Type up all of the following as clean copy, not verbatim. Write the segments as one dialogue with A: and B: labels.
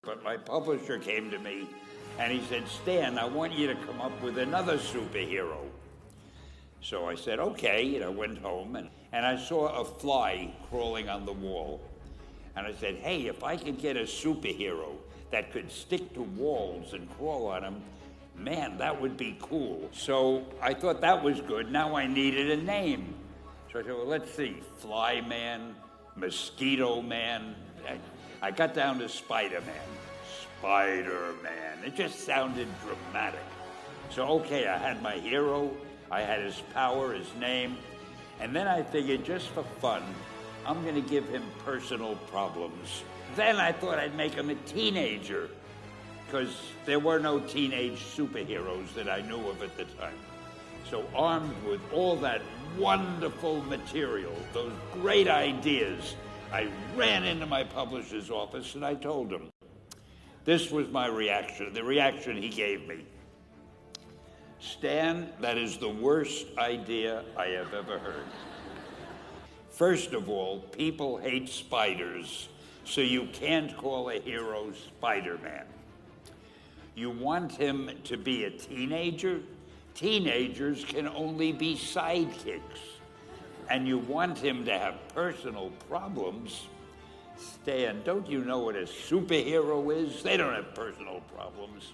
A: But my publisher came to me and he said, Stan, I want you to come up with another superhero. So I said, okay, and I went home and I saw a fly crawling on the wall. And I said, hey, if I could get a superhero that could stick to walls and crawl on them, man, that would be cool. So I thought that was good. Now I needed a name. So I said, well, let's see, Fly Man, Mosquito Man. I got down to Spider-Man. Spider-Man. It just sounded dramatic. So, okay, I had my hero, I had his power, his name, and then I figured just for fun, I'm going to give him personal problems. Then I thought I'd make him a teenager, because there were no teenage superheroes that I knew of at the time. So armed with all that wonderful material, those great ideas, I ran into my publisher's office and I told him. This was my reaction, the reaction he gave me. Stan, that is the worst idea I have ever heard. First of all, people hate spiders, so you can't call a hero Spider-Man. You want him to be a teenager? Teenagers can only be sidekicks. And you want him to have personal problems? Stan, don't you know what a superhero is? They don't have personal problems.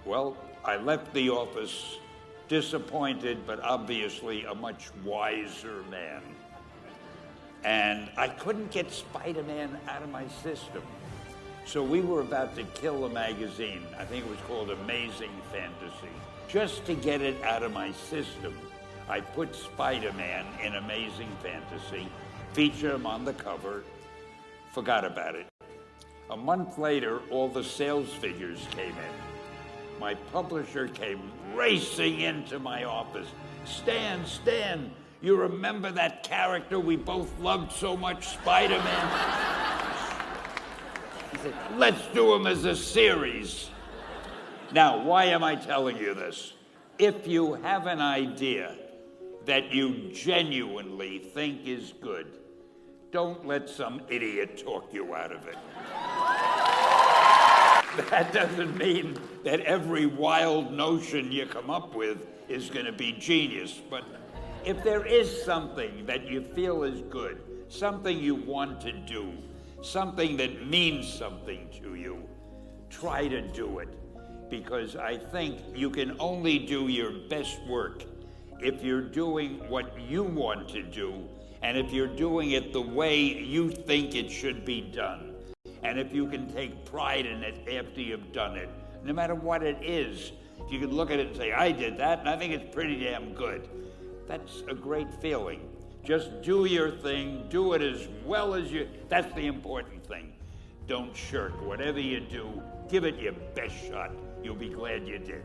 A: Well, I left the office disappointed, but obviously a much wiser man. And I couldn't get Spider-Man out of my system. So we were about to kill a magazine. I think it was called Amazing Fantasy. Just to get it out of my system, I put Spider-Man in Amazing Fantasy, featured him on the cover, forgot about it. A month later, all the sales figures came in. My publisher came racing into my office. Stan, you remember that character we both loved so much, Spider-Man? He said, let's do him as a series. Now, why am I telling you this? If you have an idea that you genuinely think is good, don't let some idiot talk you out of it. That doesn't mean that every wild notion you come up with is going to be genius, but if there is something that you feel is good, something you want to do, something that means something to you, try to do it. Because I think you can only do your best work if you're doing what you want to do, and if you're doing it the way you think it should be done. And if you can take pride in it after you've done it, no matter what it is, if you can look at it and say, I did that, and I think it's pretty damn good. That's a great feeling. Just do your thing, do it as well as that's the important thing. Don't shirk. Whatever you do, give it your best shot. You'll be glad you did.